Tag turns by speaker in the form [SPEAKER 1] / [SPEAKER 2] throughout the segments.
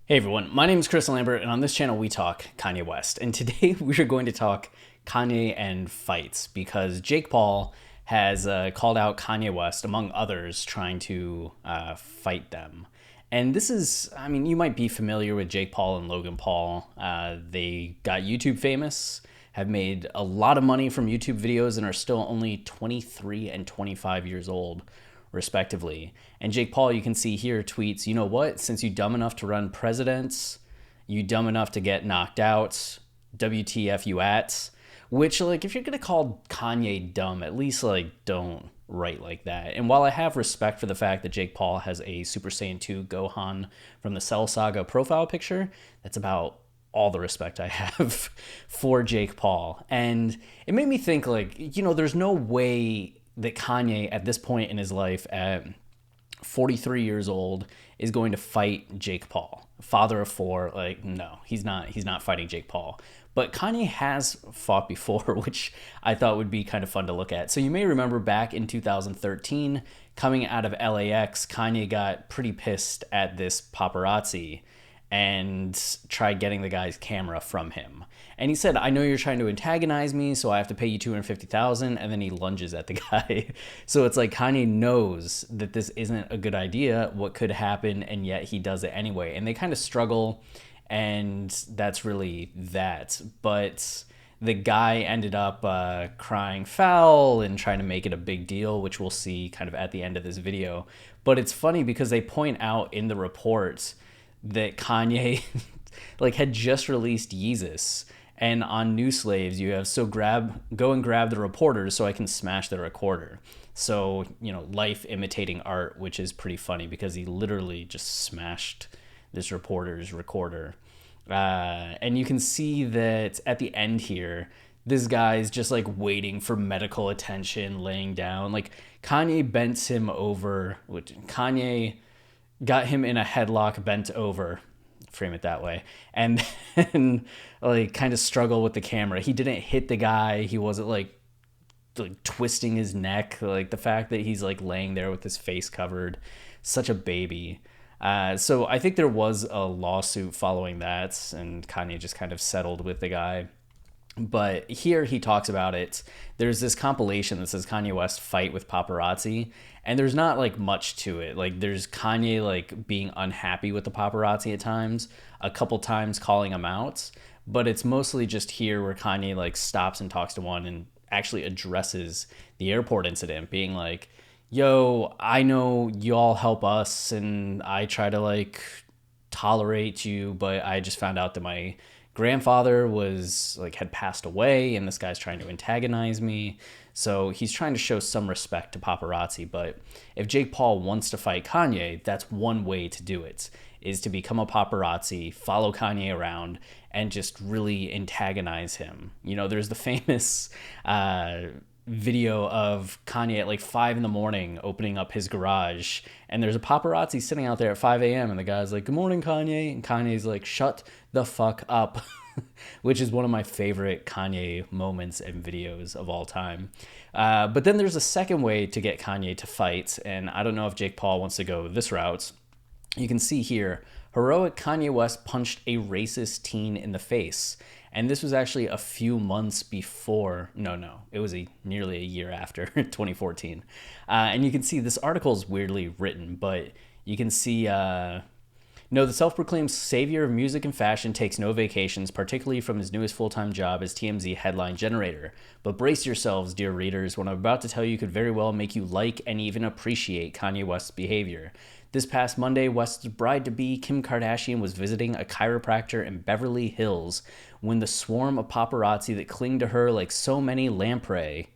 [SPEAKER 1] Hey everyone, my name is Chris Lambert, and on this channel we talk Kanye West. And today we are going to talk Kanye and fights because Jake Paul has called out Kanye West, among others, trying to fight them. And this is, I mean, you might be familiar with Jake Paul and Logan Paul. They got YouTube famous, have made a lot of money from YouTube videos, and are still only 23 and 25 years old respectively. And Jake Paul, you can see here, tweets, you know what? Since you dumb enough to run presidents, you dumb enough to get knocked out, WTF you at? Which, like, if you're going to call Kanye dumb, at least, like, don't write like that. And while I have respect for the fact that Jake Paul has a Super Saiyan 2 Gohan from the Cell Saga profile picture, that's about all the respect I have for Jake Paul. And it made me think, like, there's no way that Kanye at this point in his life at 43 years old is going to fight Jake Paul, father of four. Like, no, he's not fighting Jake Paul. But Kanye has fought before, which I thought would be kind of fun to look at. So you may remember back in 2013, coming out of LAX, Kanye got pretty pissed at this paparazzi and tried getting the guy's camera from him. And he said, "I know you're trying to antagonize me, so I have to pay you $250,000." And then he lunges at the guy. So it's like Kanye knows that this isn't a good idea, what could happen, and yet he does it anyway. And they kind of struggle, and that's really that. But the guy ended up crying foul and trying to make it a big deal, which we'll see kind of at the end of this video. But it's funny because they point out in the report that Kanye like had just released Yeezus, and on New Slaves you have go and grab the reporters so I can smash the recorder. So, life imitating art, which is pretty funny because he literally just smashed this reporter's recorder. And you can see that at the end here, this guy's just like waiting for medical attention, laying down. Like, Kanye bents him over, which Kanye got him in a headlock, bent over, frame it that way, and then like kind of struggle with the camera. He didn't hit the guy. He wasn't like twisting his neck. Like, the fact that he's like laying there with his face covered, such a baby. So I think there was a lawsuit following that, and Kanye just kind of settled with the guy. But here he talks about it. There's this compilation that says Kanye West fight with paparazzi, and there's not like much to it. Like, there's Kanye like being unhappy with the paparazzi at times, a couple times calling him out, but it's mostly just here where Kanye like stops and talks to one and actually addresses the airport incident, being like, "Yo, I know y'all help us, and I try to like tolerate you, but I just found out that my grandfather was like had passed away, and this guy's trying to antagonize me." So he's trying to show some respect to paparazzi. But if Jake Paul wants to fight Kanye, that's one way to do it, is to become a paparazzi, follow Kanye around, and just really antagonize him. There's the famous video of Kanye at like 5 in the morning opening up his garage, and there's a paparazzi sitting out there at 5 a.m. and the guy's like, "Good morning, Kanye," and Kanye's like, "Shut the fuck up," which is one of my favorite Kanye moments and videos of all time. But then there's a second way to get Kanye to fight, and I don't know if Jake Paul wants to go this route. You can see here, heroic Kanye West punched a racist teen in the face. And this was actually a few months before. No, it was nearly a year after 2014. And you can see this article is weirdly written, but you can see, no, the self-proclaimed savior of music and fashion takes no vacations, particularly from his newest full-time job as TMZ headline generator. But brace yourselves, dear readers, what I'm about to tell you could very well make you like and even appreciate Kanye West's behavior. This past Monday, West's bride-to-be, Kim Kardashian, was visiting a chiropractor in Beverly Hills when the swarm of paparazzi that cling to her like so many lamprey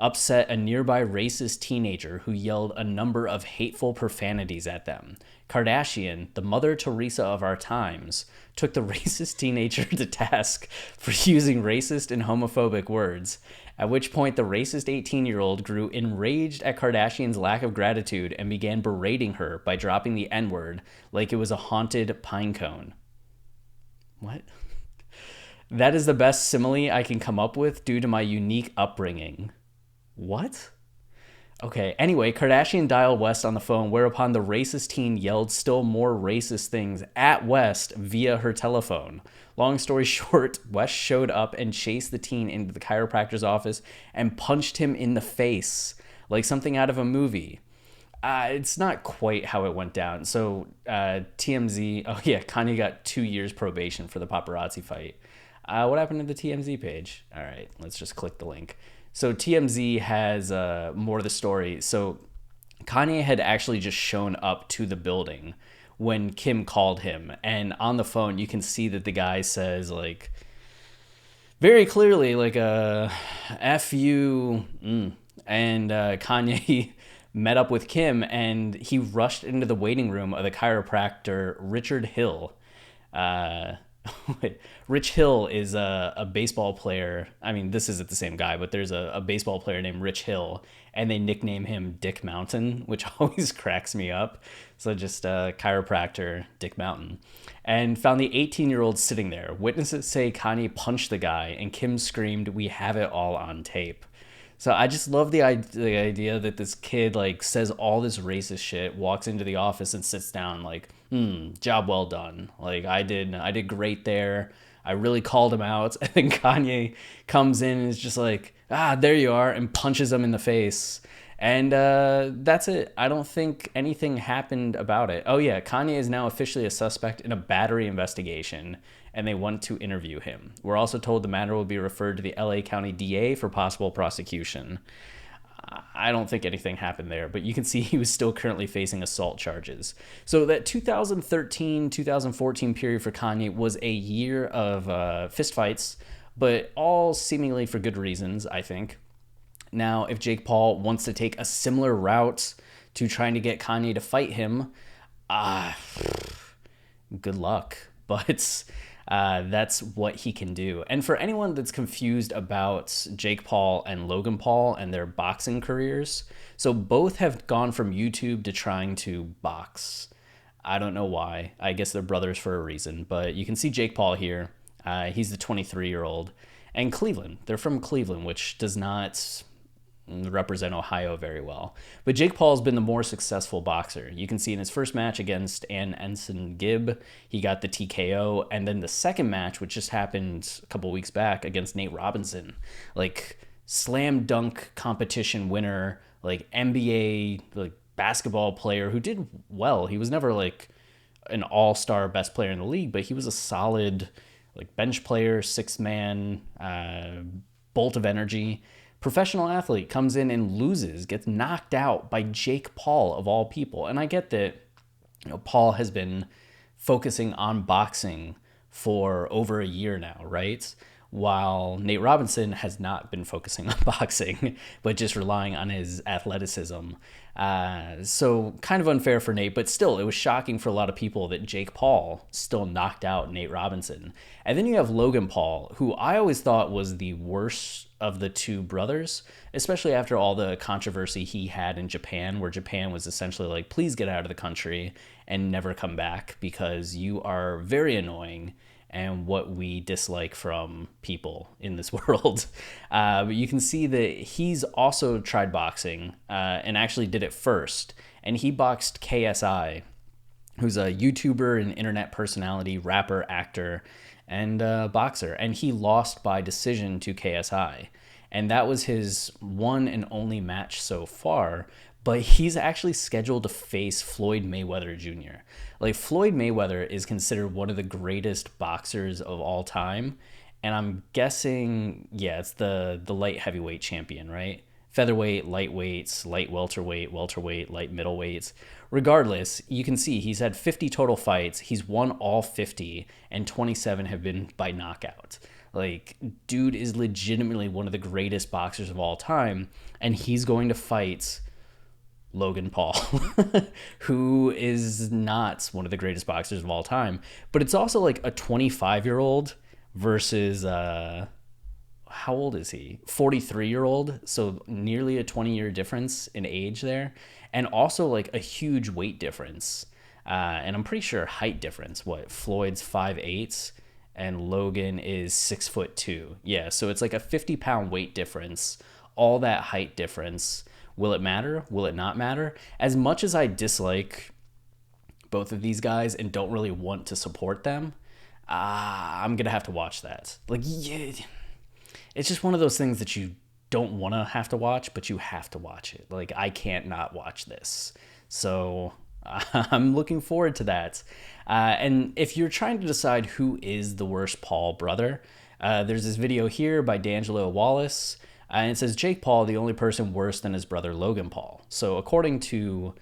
[SPEAKER 1] upset a nearby racist teenager who yelled a number of hateful profanities at them. Kardashian, the Mother Teresa of our times, took the racist teenager to task for using racist and homophobic words, at which point the racist 18-year-old grew enraged at Kardashian's lack of gratitude and began berating her by dropping the N-word like it was a haunted pine cone. What? That is the best simile I can come up with due to my unique upbringing. What? Okay, anyway, Kardashian dialed West on the phone, whereupon the racist teen yelled still more racist things at West via her telephone. Long story short, West showed up and chased the teen into the chiropractor's office and punched him in the face, like something out of a movie. It's not quite how it went down. So TMZ, oh yeah, Kanye got 2 years probation for the paparazzi fight. What happened to the TMZ page? All right, let's just click the link. So TMZ has more of the story. So Kanye had actually just shown up to the building when Kim called him, and on the phone you can see that the guy says like very clearly like a F you, and Kanye met up with Kim and he rushed into the waiting room of the chiropractor Richard Hill. Uh, Rich Hill is a baseball player. I mean, this isn't the same guy, but there's a baseball player named Rich Hill, and they nickname him Dick Mountain, which always cracks me up. So just chiropractor Dick Mountain. And found the 18-year-old sitting there. Witnesses say Kanye punched the guy, and Kim screamed, "We have it all on tape." So I just love the idea that this kid like says all this racist shit, walks into the office and sits down like, job well done. Like I did great there. I really called him out. And then Kanye comes in and is just like, there you are, and punches him in the face. And that's it. I don't think anything happened about it. Oh yeah, Kanye is now officially a suspect in a battery investigation, and they want to interview him. We're also told the matter will be referred to the LA County DA for possible prosecution. I don't think anything happened there, but you can see he was still currently facing assault charges. So that 2013-2014 period for Kanye was a year of fistfights, but all seemingly for good reasons, I think. Now, if Jake Paul wants to take a similar route to trying to get Kanye to fight him, good luck. But that's what he can do. And for anyone that's confused about Jake Paul and Logan Paul and their boxing careers, so both have gone from YouTube to trying to box. I don't know why. I guess they're brothers for a reason. But you can see Jake Paul here. He's the 23-year-old. And Cleveland. They're from Cleveland, which does not represent Ohio very well. But Jake Paul's been the more successful boxer. You can see in his first match against Ensign Gibb, he got the TKO, and then the second match, which just happened a couple weeks back against Nate Robinson, like slam dunk competition winner, like NBA like basketball player who did well. He was never like an all-star best player in the league, but he was a solid like bench player, six-man, bolt of energy. Professional athlete comes in and loses, gets knocked out by Jake Paul of all people. And I get that, Paul has been focusing on boxing for over a year now, right? While Nate Robinson has not been focusing on boxing, but just relying on his athleticism. So kind of unfair for Nate, but still, it was shocking for a lot of people that Jake Paul still knocked out Nate Robinson. And then you have Logan Paul, who I always thought was the worst of the two brothers, especially after all the controversy he had in Japan, where Japan was essentially like, please get out of the country and never come back because you are very annoying and what we dislike from people in this world. But you can see that he's also tried boxing and actually did it first. And he boxed KSI, who's a YouTuber and internet personality, rapper, actor, and boxer. And he lost by decision to KSI. And that was his one and only match so far. But he's actually scheduled to face Floyd Mayweather Jr. Like, Floyd Mayweather is considered one of the greatest boxers of all time. And I'm guessing, it's the light heavyweight champion, right? Featherweight, lightweights, light welterweight, light middleweights. Regardless, you can see he's had 50 total fights. He's won all 50, and 27 have been by knockout. Like, dude is legitimately one of the greatest boxers of all time, and he's going to fight Logan Paul, who is not one of the greatest boxers of all time. But it's also like a 25-year-old versus, how old is he? 43-year-old. So nearly a 20-year difference in age there. And also like a huge weight difference. And I'm pretty sure height difference. Floyd's 5'8", and Logan is 6'2". Yeah, so it's like a 50-pound weight difference. All that height difference, Will it matter? Will it not matter? As much as I dislike both of these guys and don't really want to support them, I'm gonna have to watch that. Like, yeah, it's just one of those things that you don't want to have to watch, but you have to watch it. Like, I can't not watch this. So I'm looking forward to that. And if you're trying to decide who is the worst Paul brother, there's this video here by D'Angelo Wallace, and it says Jake Paul, the only person worse than his brother Logan Paul. So according to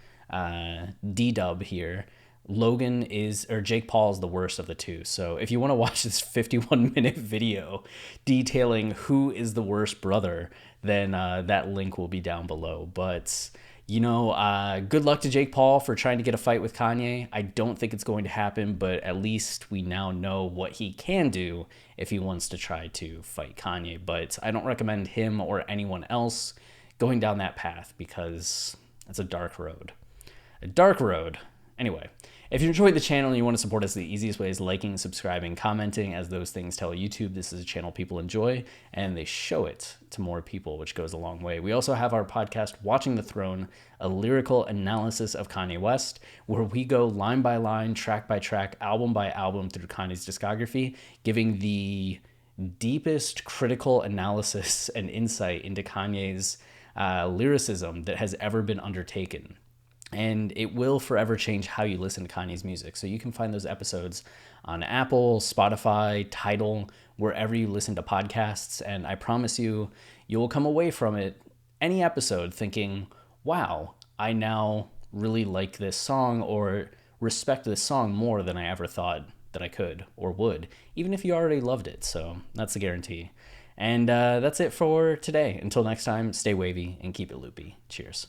[SPEAKER 1] D-Dub here, Jake Paul is the worst of the two. So if you want to watch this 51-minute video detailing who is the worst brother, then that link will be down below. But, good luck to Jake Paul for trying to get a fight with Kanye. I don't think it's going to happen, but at least we now know what he can do if he wants to try to fight Kanye. But I don't recommend him or anyone else going down that path because it's a dark road. A dark road. Anyway, if you enjoyed the channel and you want to support us, the easiest way is liking, subscribing, commenting, as those things tell YouTube this is a channel people enjoy, and they show it to more people, which goes a long way. We also have our podcast, Watching the Throne, a lyrical analysis of Kanye West, where we go line by line, track by track, album by album through Kanye's discography, giving the deepest critical analysis and insight into Kanye's lyricism that has ever been undertaken. And it will forever change how you listen to Kanye's music. So you can find those episodes on Apple, Spotify, Tidal, wherever you listen to podcasts. And I promise you, you will come away from any episode thinking, wow, I now really like this song or respect this song more than I ever thought that I could or would, even if you already loved it. So that's a guarantee. And that's it for today. Until next time, stay wavy and keep it loopy. Cheers.